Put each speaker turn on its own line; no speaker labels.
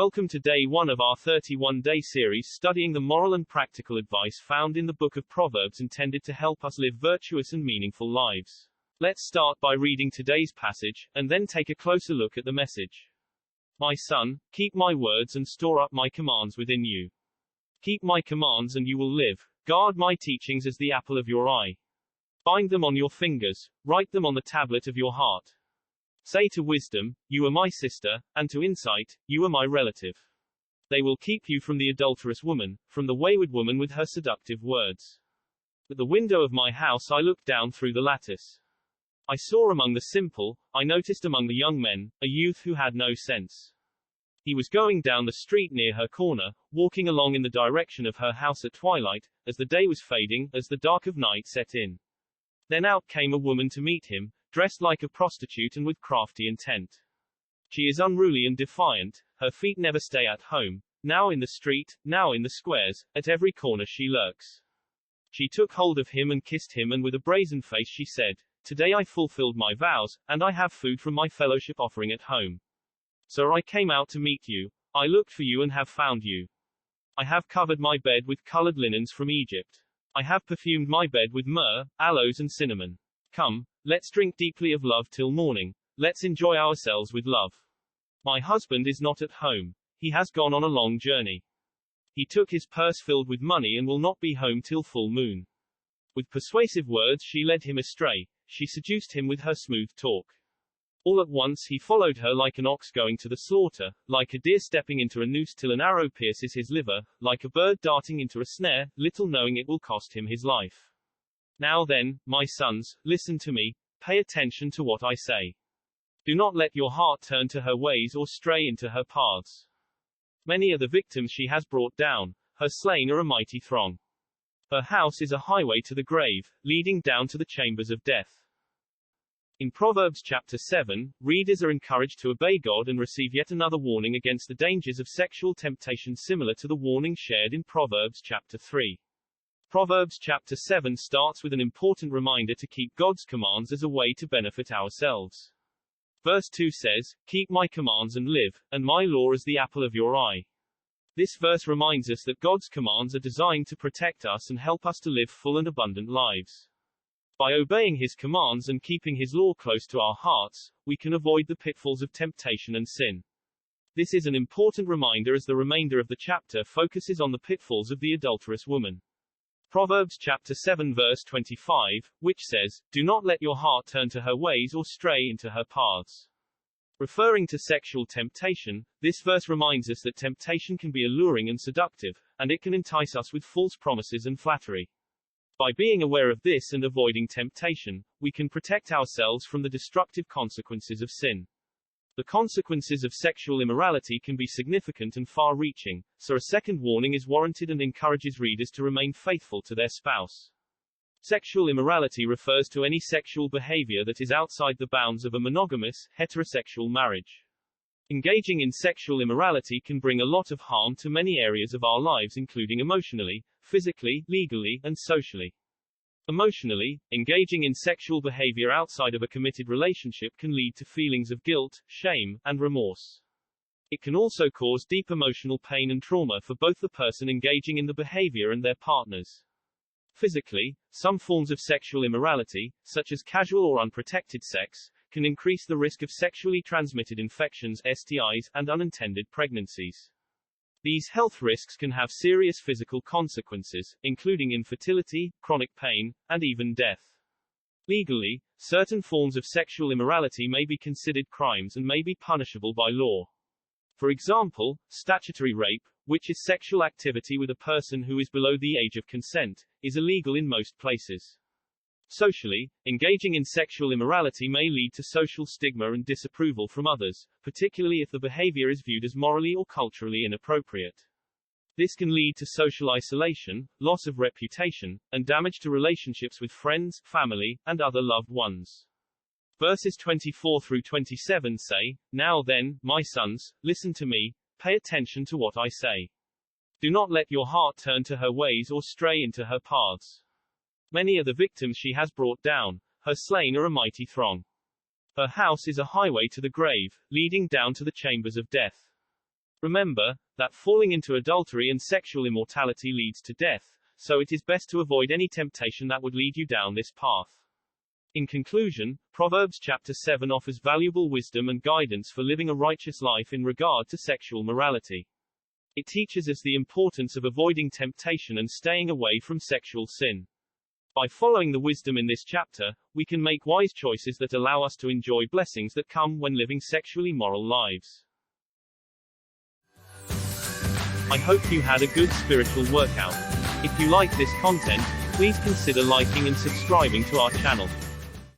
Welcome to day 1 of our 31-day series studying the moral and practical advice found in the book of Proverbs intended to help us live virtuous and meaningful lives. Let's start by reading today's passage, and then take a closer look at the message. My son, keep my words and store up my commands within you. Keep my commands and you will live. Guard my teachings as the apple of your eye. Bind them on your fingers, write them on the tablet of your heart. Say to wisdom, you are my sister, and to insight, you are my relative. They will keep you from the adulterous woman, from the wayward woman with her seductive words. At the window of my house I looked down through the lattice. I saw among the simple, I noticed among the young men, a youth who had no sense. He was going down the street near her corner, walking along in the direction of her house at twilight, as the day was fading, as the dark of night set in. Then out came a woman to meet him, dressed like a prostitute and with crafty intent. She is unruly and defiant, her feet never stay at home, now in the street, now in the squares, at every corner she lurks. She took hold of him and kissed him, and with a brazen face she said, Today I fulfilled my vows, and I have food from my fellowship offering at home. So I came out to meet you, I looked for you and have found you. I have covered my bed with colored linens from Egypt. I have perfumed my bed with myrrh, aloes and cinnamon. Come, let's drink deeply of love till morning, let's enjoy ourselves with love. My husband is not at home. He has gone on a long journey. He took his purse filled with money and will not be home till full moon. With persuasive words she led him astray, she seduced him with her smooth talk. All at once he followed her like an ox going to the slaughter, like a deer stepping into a noose till an arrow pierces his liver, like a bird darting into a snare, little knowing it will cost him his life. Now then, my sons, listen to me, pay attention to what I say. Do not let your heart turn to her ways or stray into her paths. Many are the victims she has brought down, her slain are a mighty throng. Her house is a highway to the grave, leading down to the chambers of death. In Proverbs chapter 7, readers are encouraged to obey God and receive yet another warning against the dangers of sexual temptation similar to the warning shared in Proverbs chapter 3. Proverbs chapter 7 starts with an important reminder to keep God's commands as a way to benefit ourselves. Verse 2 says, Keep my commands and live, and my law is the apple of your eye. This verse reminds us that God's commands are designed to protect us and help us to live full and abundant lives. By obeying His commands and keeping His law close to our hearts, we can avoid the pitfalls of temptation and sin. This is an important reminder as the remainder of the chapter focuses on the pitfalls of the adulterous woman. Proverbs chapter 7 verse 25, which says, Do not let your heart turn to her ways or stray into her paths. Referring to sexual temptation, this verse reminds us that temptation can be alluring and seductive, and it can entice us with false promises and flattery. By being aware of this and avoiding temptation, we can protect ourselves from the destructive consequences of sin. The consequences of sexual immorality can be significant and far-reaching, so a second warning is warranted and encourages readers to remain faithful to their spouse. Sexual immorality refers to any sexual behavior that is outside the bounds of a monogamous, heterosexual marriage. Engaging in sexual immorality can bring a lot of harm to many areas of our lives, including emotionally, physically, legally, and socially. Emotionally, engaging in sexual behavior outside of a committed relationship can lead to feelings of guilt, shame, and remorse. It can also cause deep emotional pain and trauma for both the person engaging in the behavior and their partners. Physically, some forms of sexual immorality, such as casual or unprotected sex, can increase the risk of sexually transmitted infections, STIs, and unintended pregnancies. These health risks can have serious physical consequences, including infertility, chronic pain, and even death. Legally, certain forms of sexual immorality may be considered crimes and may be punishable by law. For example, statutory rape, which is sexual activity with a person who is below the age of consent, is illegal in most places. Socially, engaging in sexual immorality may lead to social stigma and disapproval from others, particularly if the behavior is viewed as morally or culturally inappropriate. This can lead to social isolation, loss of reputation, and damage to relationships with friends, family, and other loved ones. Verses 24 through 27 say, Now then, my sons, listen to me, pay attention to what I say. Do not let your heart turn to her ways or stray into her paths. Many are the victims she has brought down, her slain are a mighty throng. Her house is a highway to the grave, leading down to the chambers of death. Remember that falling into adultery and sexual immorality leads to death, so it is best to avoid any temptation that would lead you down this path. In conclusion, Proverbs chapter 7 offers valuable wisdom and guidance for living a righteous life in regard to sexual morality. It teaches us the importance of avoiding temptation and staying away from sexual sin. By following the wisdom in this chapter, we can make wise choices that allow us to enjoy blessings that come when living sexually moral lives. I hope you had a good spiritual workout. If you like this content, please consider liking and subscribing to our channel.